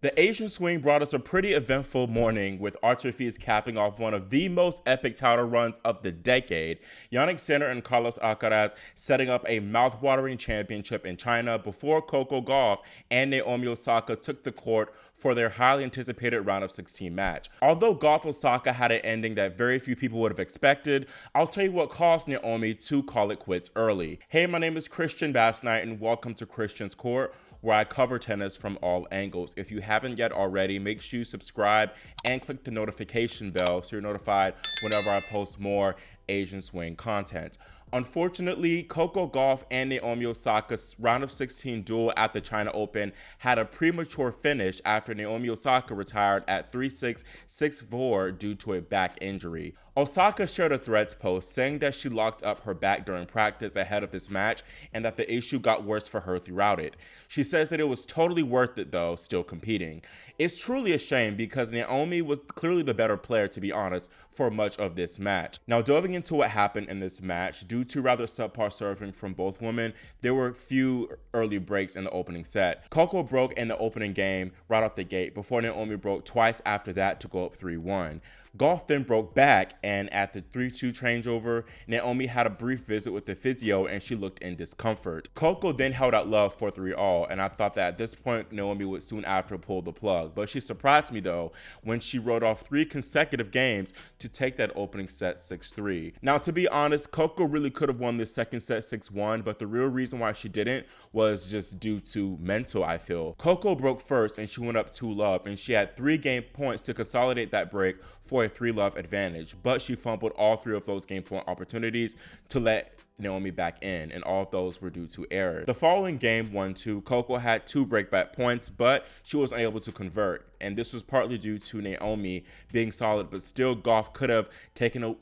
The Asian swing brought us a pretty eventful morning with Arthur Fils capping off one of the most epic title runs of the decade. Jannik Sinner and Carlos Alcaraz setting up a mouthwatering championship in China before Coco Gauff and Naomi Osaka took the court for their highly anticipated round of 16 match. Although Gauff-Osaka had an ending that very few people would have expected, I'll tell you what caused Naomi to call it quits early. Hey, my name is Christian Bassnight and welcome to Christian's Court, where I cover tennis from all angles. If you haven't yet already, make sure you subscribe and click the notification bell so you're notified whenever I post more Asian swing content. Unfortunately, Coco Gauff and Naomi Osaka's round of 16 duel at the China Open had a premature finish after Naomi Osaka retired at 3-6, 6-4 due to a back injury. Osaka shared a Threads post saying that she locked up her back during practice ahead of this match and that the issue got worse for her throughout it. She says that it was totally worth it though, still competing. It's truly a shame because Naomi was clearly the better player, to be honest, for much of this match. Now, delving into what happened in this match, due to rather subpar serving from both women, there were few early breaks in the opening set. Coco broke in the opening game right off the gate before Naomi broke twice after that to go up 3-1. Gauff then broke back, and at the 3-2 changeover, Naomi had a brief visit with the physio and she looked in discomfort. Coco then held out love for 3-all, and I thought that at this point Naomi would soon after pull the plug. But she surprised me though when she wrote off 3 consecutive games to take that opening set 6-3. Now, to be honest, Coco really could have won this second set 6-1, but the real reason why she didn't was just due to mental, I feel. Coco broke first and she went up 2-love, and she had 3 game points to consolidate that break for a 3-love advantage, but she fumbled all 3 of those game point opportunities to let Naomi back in, and all of those were due to error. The following game 1-2, Coco had 2 breakback points, but she was unable to convert, and this was partly due to Naomi being solid, but still Gauff could have taken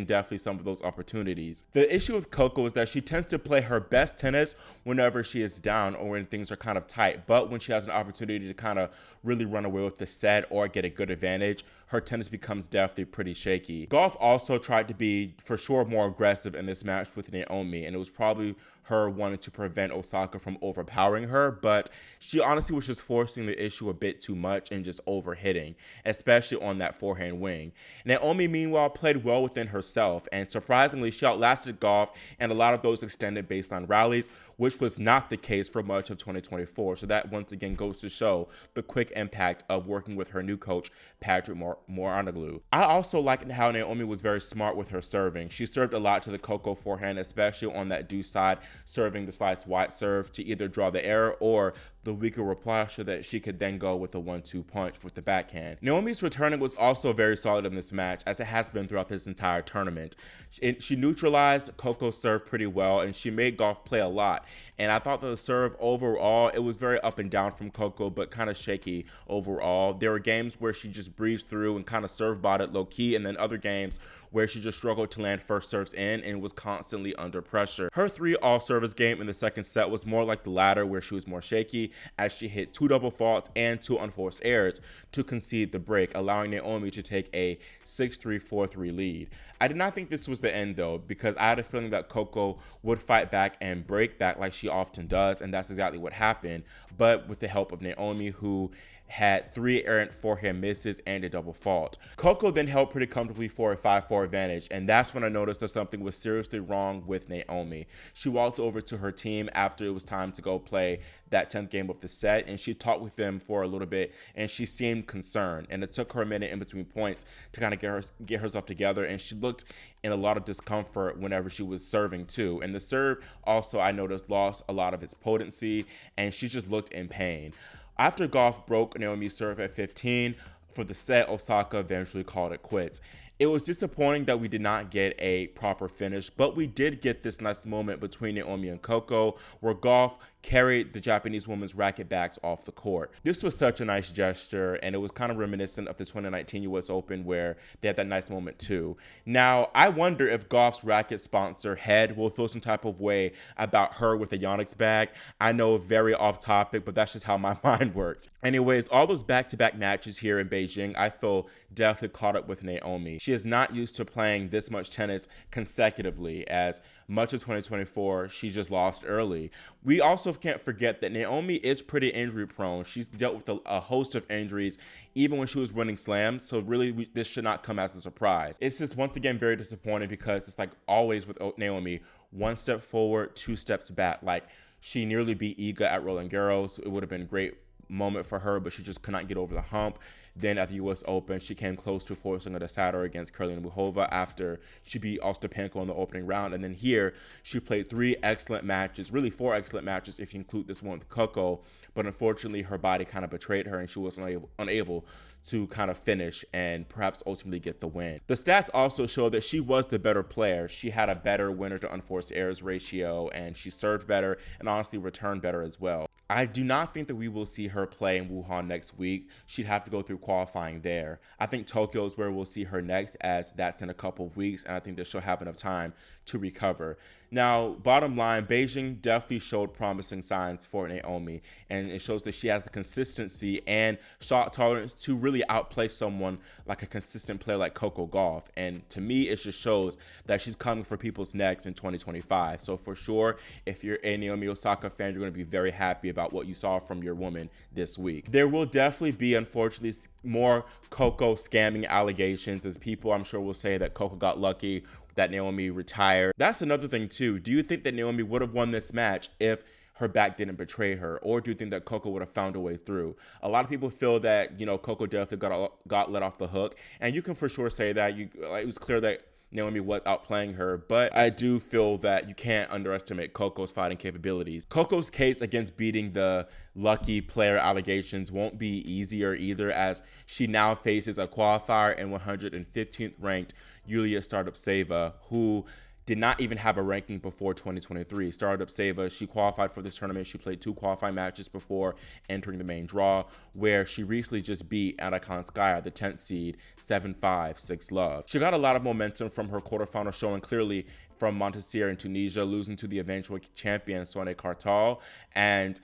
definitely some of those opportunities. The issue with Coco is that she tends to play her best tennis whenever she is down or when things are kind of tight, but when she has an opportunity to kind of really run away with the set or get a good advantage, her tennis becomes definitely pretty shaky. Gauff also tried to be, for sure, more aggressive in this match with Naomi, and it was probably her wanting to prevent Osaka from overpowering her, but she honestly was just forcing the issue a bit too much and just overhitting, especially on that forehand wing. Naomi, meanwhile, played well within herself, and surprisingly, she outlasted Gauff and a lot of those extended baseline rallies, which was not the case for much of 2024. So that once again goes to show the quick impact of working with her new coach, Patrick Mouratoglou. I also liked how Naomi was very smart with her serving. She served a lot to the Coco forehand, especially on that deuce side, serving the slice wide serve to either draw the error or the weaker reply so that she could then go with a 1-2 punch with the backhand. Naomi's returning was also very solid in this match, as it has been throughout this entire tournament. She neutralized Coco's serve pretty well, and she made Gauff play a lot. And I thought that the serve overall, it was very up and down from Coco, but kind of shaky overall. There were games where she just breezed through and kind of serve botted low key, and then other games where she just struggled to land first serves in and was constantly under pressure. Her 3-all service game in the second set was more like the latter, where she was more shaky as she hit 2 double faults and 2 unforced errors to concede the break, allowing Naomi to take a 6-3, 4-3 lead. I did not think this was the end though, because I had a feeling that Coco would fight back and break back like she often does, and that's exactly what happened, but with the help of Naomi, who had 3 errant forehand misses and a double fault. Coco then held pretty comfortably for a 5-4 advantage, and that's when I noticed that something was seriously wrong with Naomi. She walked over to her team after it was time to go play that 10th game of the set, and she talked with them for a little bit, and she seemed concerned, and it took her a minute in between points to kind of get herself together, and she looked in a lot of discomfort whenever she was serving too. And the serve also, I noticed, lost a lot of its potency, and she just looked in pain. After Gauff broke Naomi's serve at 15 for the set, Osaka eventually called it quits. It was disappointing that we did not get a proper finish, but we did get this nice moment between Naomi and Coco where Gauff carried the Japanese women's racket backs off the court. This was such a nice gesture, and it was kind of reminiscent of the 2019 US Open where they had that nice moment too. Now, I wonder if Gauff's racket sponsor, Head, will feel some type of way about her with a Jannik's bag. I know, very off topic, but that's just how my mind works. Anyways, all those back-to-back matches here in Beijing, I feel definitely caught up with Naomi. She is not used to playing this much tennis consecutively, as much of 2024 she just lost early. We also can't forget that Naomi is pretty injury prone. She's dealt with a host of injuries even when she was winning slams, so really this should not come as a surprise. It's just once again very disappointing because it's like always with Naomi, one step forward, two steps back. Like, she nearly beat Iga at Roland Garros. It would have been a great moment for her, but she just could not get over the hump. Then at the US Open, she came close to forcing a decider against Karolina Muchova after she beat Ostapenko in the opening round. And then here, she played 3 excellent matches, really 4 excellent matches if you include this one with Coco. But unfortunately, her body kind of betrayed her and she was unable to kind of finish and perhaps ultimately get the win. The stats also show that she was the better player. She had a better winner to unforced errors ratio, and she served better and honestly returned better as well. I do not think that we will see her play in Wuhan next week. She'd have to go through qualifying there. I think Tokyo is where we'll see her next, as that's in a couple of weeks, and I think that she'll have enough time to recover. Now, bottom line, Beijing definitely showed promising signs for Naomi, and it shows that she has the consistency and shot tolerance to really outplay someone like a consistent player like Coco Gauff. And to me, it just shows that she's coming for people's necks in 2025. So for sure, if you're a Naomi Osaka fan, you're going to be very happy about what you saw from your woman this week. There will definitely be, unfortunately, more Coco scamming allegations, as people I'm sure will say that Coco got lucky that Naomi retired. That's another thing too. Do you think that Naomi would have won this match if her back didn't betray her, or do you think that Coco would have found a way through? A lot of people feel that, Coco definitely got let off the hook, and you can for sure say that. It was clear that Naomi was outplaying her, but I do feel that you can't underestimate Coco's fighting capabilities. Coco's case against beating the lucky player allegations won't be easier either, as she now faces a qualifier and 115th ranked Yulia Stardup-Seva, who did not even have a ranking before 2023. Stardup-Seva, she qualified for this tournament. She played 2 qualifying matches before entering the main draw, where she recently just beat Anakonskaya, the 10th seed, 7-5, 6-love. She got a lot of momentum from her quarterfinal showing, clearly from Monteseer in Tunisia, losing to the eventual champion, Soane Kartal. And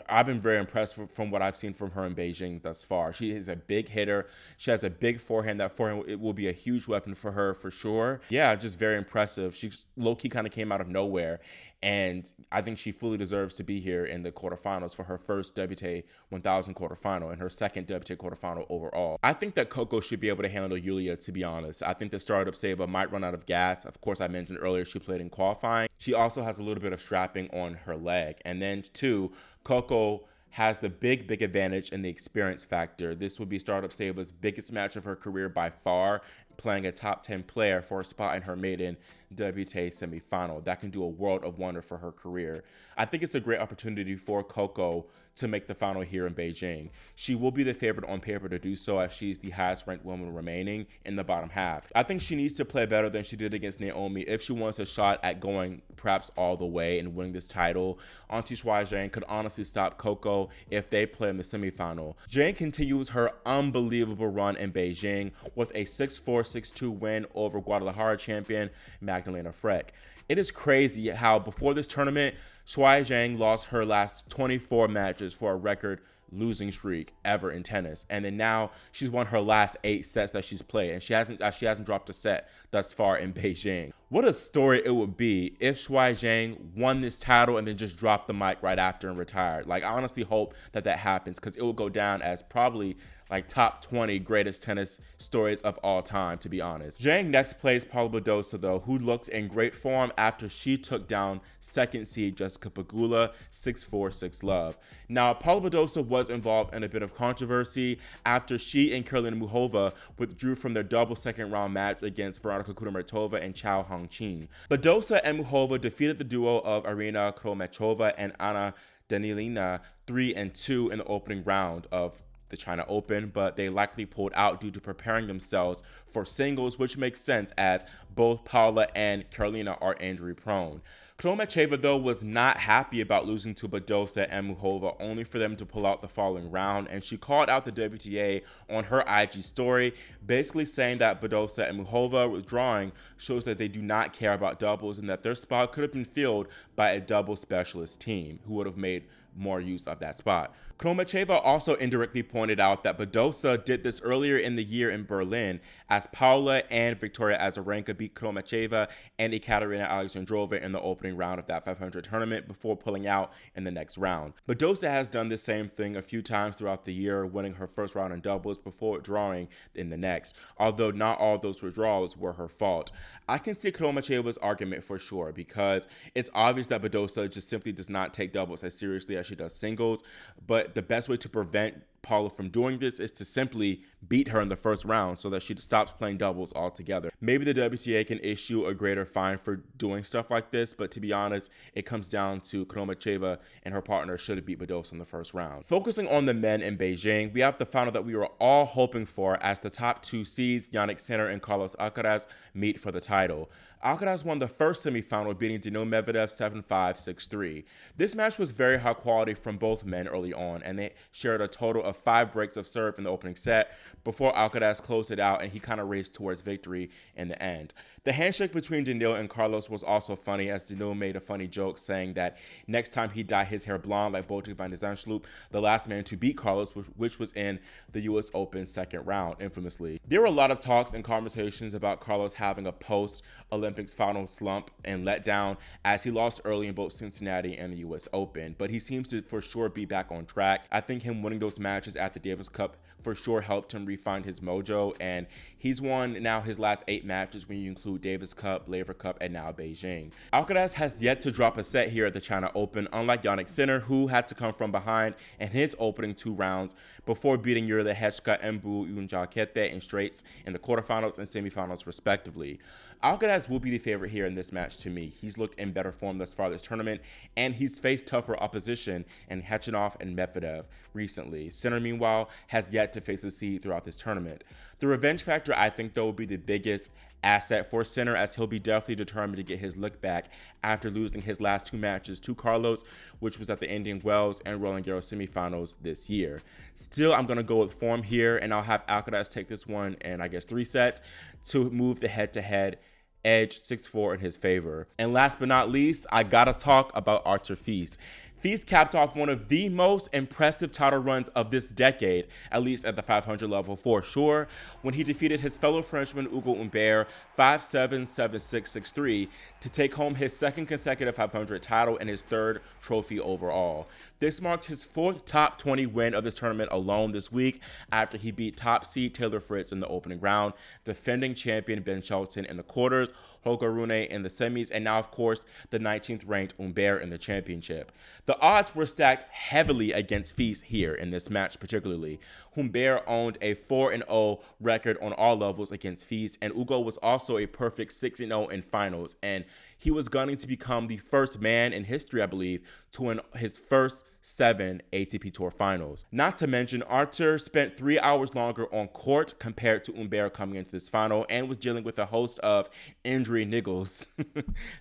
I've been very impressed from what I've seen from her in Beijing thus far. She is a big hitter. She has a big forehand. That forehand, it will be a huge weapon for her for sure. Yeah, just very impressive. She low-key kind of came out of nowhere. And I think she fully deserves to be here in the quarterfinals for her first WTA 1000 quarterfinal and her second WTA quarterfinal overall. I think that Coco should be able to handle Yulia, to be honest. I think the Stardup-Seva might run out of gas. Of course, I mentioned earlier she played in qualifying. She also has a little bit of strapping on her leg. And then, too, Coco has the big advantage in the experience factor. This would be Stardup-Seva's biggest match of her career by far, playing a top 10 player for a spot in her maiden WTA semifinal. That can do a world of wonder for her career. I think it's a great opportunity for Coco to make the final here in Beijing. She will be the favorite on paper to do so, as she's the highest ranked woman remaining in the bottom half. I think she needs to play better than she did against Naomi if she wants a shot at going perhaps all the way and winning this title. Auntie Shuai Zhang could honestly stop Coco if they play in the semifinal. Zhang continues her unbelievable run in Beijing with a 6-4, 6-2 win over Guadalajara champion Magdalena Freck. It is crazy how before this tournament, Shuai Zhang lost her last 24 matches for a record losing streak ever in tennis, and then now she's won her last 8 sets that she's played, and she hasn't dropped a set thus far in Beijing. What a story it would be if Shuai Zhang won this title and then just dropped the mic right after and retired. Like, I honestly hope that happens, because it will go down as probably like top 20 greatest tennis stories of all time, to be honest. Zhang next plays Paula Badosa, though, who looks in great form after she took down second seed Jessica Pegula 6-4, 6-love. Now, Paula Badosa was involved in a bit of controversy after she and Karolina Muchova withdrew from their double second round match against Veronika Kudermetova and Chao Hongqing. Badosa and Muchova defeated the duo of Arina Kromachova and Anna Danilina 3-2 in the opening round of the China Open, but they likely pulled out due to preparing themselves for singles, which makes sense as both Paula and Karolina are injury prone. Kromacheva, though, was not happy about losing to Badosa and Muchova, only for them to pull out the following round, and she called out the WTA on her IG story, basically saying that Badosa and Muchova withdrawing shows that they do not care about doubles and that their spot could have been filled by a double specialist team who would have made more use of that spot. Kromacheva also indirectly pointed out that Badosa did this earlier in the year in Berlin as Paula and Victoria Azarenka beat Kromacheva and Ekaterina Alexandrova in the opening round of that 500 tournament before pulling out in the next round. Badosa has done the same thing a few times throughout the year, winning her first round in doubles before withdrawing in the next, although not all those withdrawals were her fault. I can see Kromacheva's argument for sure because it's obvious that Badosa just simply does not take doubles as seriously as she does singles, but the best way to prevent Paula from doing this is to simply beat her in the first round so that she stops playing doubles altogether. Maybe the WTA can issue a greater fine for doing stuff like this, but to be honest, it comes down to Kromacheva and her partner should have beat Badosa in the first round. Focusing on the men in Beijing, we have the final that we were all hoping for as the top two seeds, Jannik Sinner and Carlos Alcaraz, meet for the title. Alcaraz won the first semifinal, beating Daniil Medvedev 7-5, 6-3. This match was very high quality from both men early on, and they shared a total of 5 breaks of serve in the opening set before Alcaraz closed it out and he kind of raced towards victory in the end. The handshake between Daniil and Carlos was also funny, as Daniil made a funny joke saying that next time he dyed his hair blonde like Botic van der Zandschulp, the last man to beat Carlos, which was in the US Open second round, infamously. There were a lot of talks and conversations about Carlos having a post-Olympics final slump and letdown as he lost early in both Cincinnati and the US Open, but he seems to for sure be back on track. I think him winning those matches at the Davis Cup for sure helped him refine his mojo, and he's won now his last 8 matches when you include Davis Cup, Laver Cup, and now Beijing. Alcaraz has yet to drop a set here at the China Open, unlike Jannik Sinner, who had to come from behind in his opening 2 rounds before beating Juraj Hečka and Bu Unjalkete in straights in the quarterfinals and semifinals respectively. Alcaraz will be the favorite here in this match to me. He's looked in better form thus far this tournament, and he's faced tougher opposition in Khachanov and Medvedev recently. Sinner, meanwhile, has yet to face a seed throughout this tournament. The revenge factor, I think, though, will be the biggest asset for Sinner, as he'll be definitely determined to get his look back after losing his last 2 matches to Carlos, which was at the Indian Wells and Roland Garros semifinals this year. Still, I'm going to go with form here, and I'll have Alcaraz take this one in, I guess, 3 sets to move the head-to-head edge 6-4 in his favor. And last but not least, I gotta talk about Arthur Fils. Fils capped off one of the most impressive title runs of this decade, at least at the 500 level for sure, when he defeated his fellow Frenchman Ugo Humbert 5-7, 7-6, 6-3 to take home his 2nd consecutive 500 title and his 3rd trophy overall. This marked his 4th top 20 win of this tournament alone this week after he beat top seed Taylor Fritz in the opening round, defending champion Ben Shelton in the quarters, Holger Rune in the semis, and now, of course, the 19th ranked Humbert in the championship. The odds were stacked heavily against Fils here in this match particularly. Humbert owned a 4-0 record on all levels against Fils, and Ugo was also a perfect 6-0 in finals, and he was gunning to become the first man in history, I believe, to win his first 7 ATP Tour finals. Not to mention, Arthur spent 3 hours longer on court compared to Humbert coming into this final and was dealing with a host of injury niggles.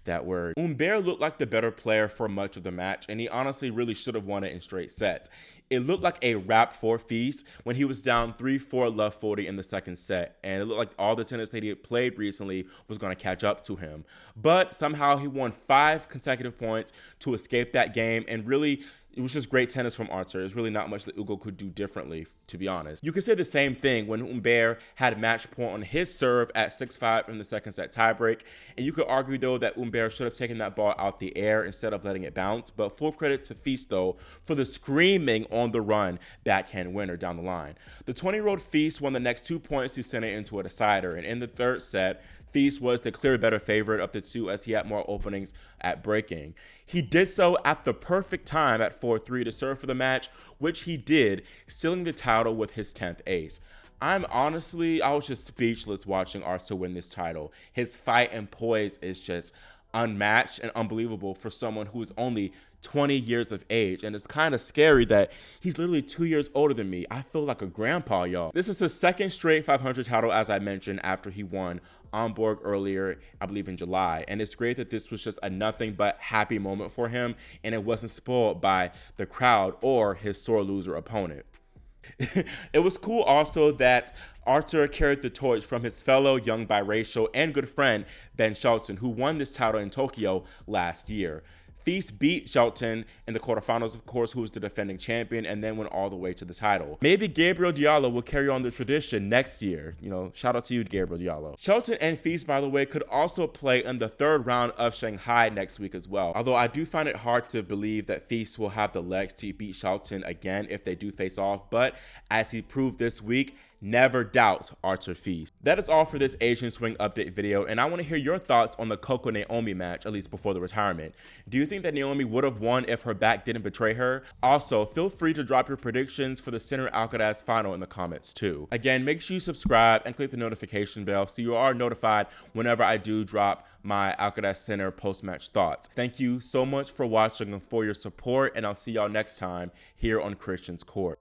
That word. Humbert looked like the better player for much of the match, and he honestly really should have won it in straight sets. It looked like a wrap for Fils when he was down 3-4 left 40 in the 2nd set, and it looked like all the tennis that he had played recently was going to catch up to him. But somehow he won 5 consecutive points to escape that game, and really, it was just great tennis from Arthur. There's really not much that Ugo could do differently, to be honest. You could say the same thing when Humbert had match point on his serve at 6-5 in the 2nd set tiebreak. And you could argue, though, that Humbert should have taken that ball out the air instead of letting it bounce. But full credit to Fils, though, for the screaming on the run backhand winner down the line. The 20-year-old Fils won the next 2 points to send it into a decider. And in the 3rd set, Fils was the clear better favorite of the two as he had more openings at breaking. He did so at the perfect time at 4-3 to serve for the match, which he did, sealing the title with his 10th ace. I was just speechless watching Arthur win this title. His fight and poise is just unmatched and unbelievable for someone who is only 20 years of age. And it's kind of scary that he's literally 2 years older than me. I feel like a grandpa, y'all. This is his second straight 500 title, as I mentioned, after he won Hamburg earlier, I believe in July. And it's great that this was just a nothing but happy moment for him, and it wasn't spoiled by the crowd or his sore loser opponent. It was cool also that Arthur carried the torch from his fellow young biracial and good friend Ben Shelton, who won this title in Tokyo last year. Fils beat Shelton in the quarterfinals, of course, who was the defending champion, and then went all the way to the title. Maybe Gabriel Diallo will carry on the tradition next year. You know, shout out to you, Gabriel Diallo. Shelton and Fils, by the way, could also play in the third round of Shanghai next week as well. Although I do find it hard to believe that Fils will have the legs to beat Shelton again if they do face off, but as he proved this week, never doubt Arthur Fils. That is all for this Asian Swing update video, and I want to hear your thoughts on the Coco Naomi match, at least before the retirement. Do you think that Naomi would have won if her back didn't betray her? Also, feel free to drop your predictions for the Sinner Alcaraz final in the comments too. Again, make sure you subscribe and click the notification bell so you are notified whenever I do drop my Alcaraz Sinner post-match thoughts. Thank you so much for watching and for your support, and I'll see y'all next time here on Christian's Court.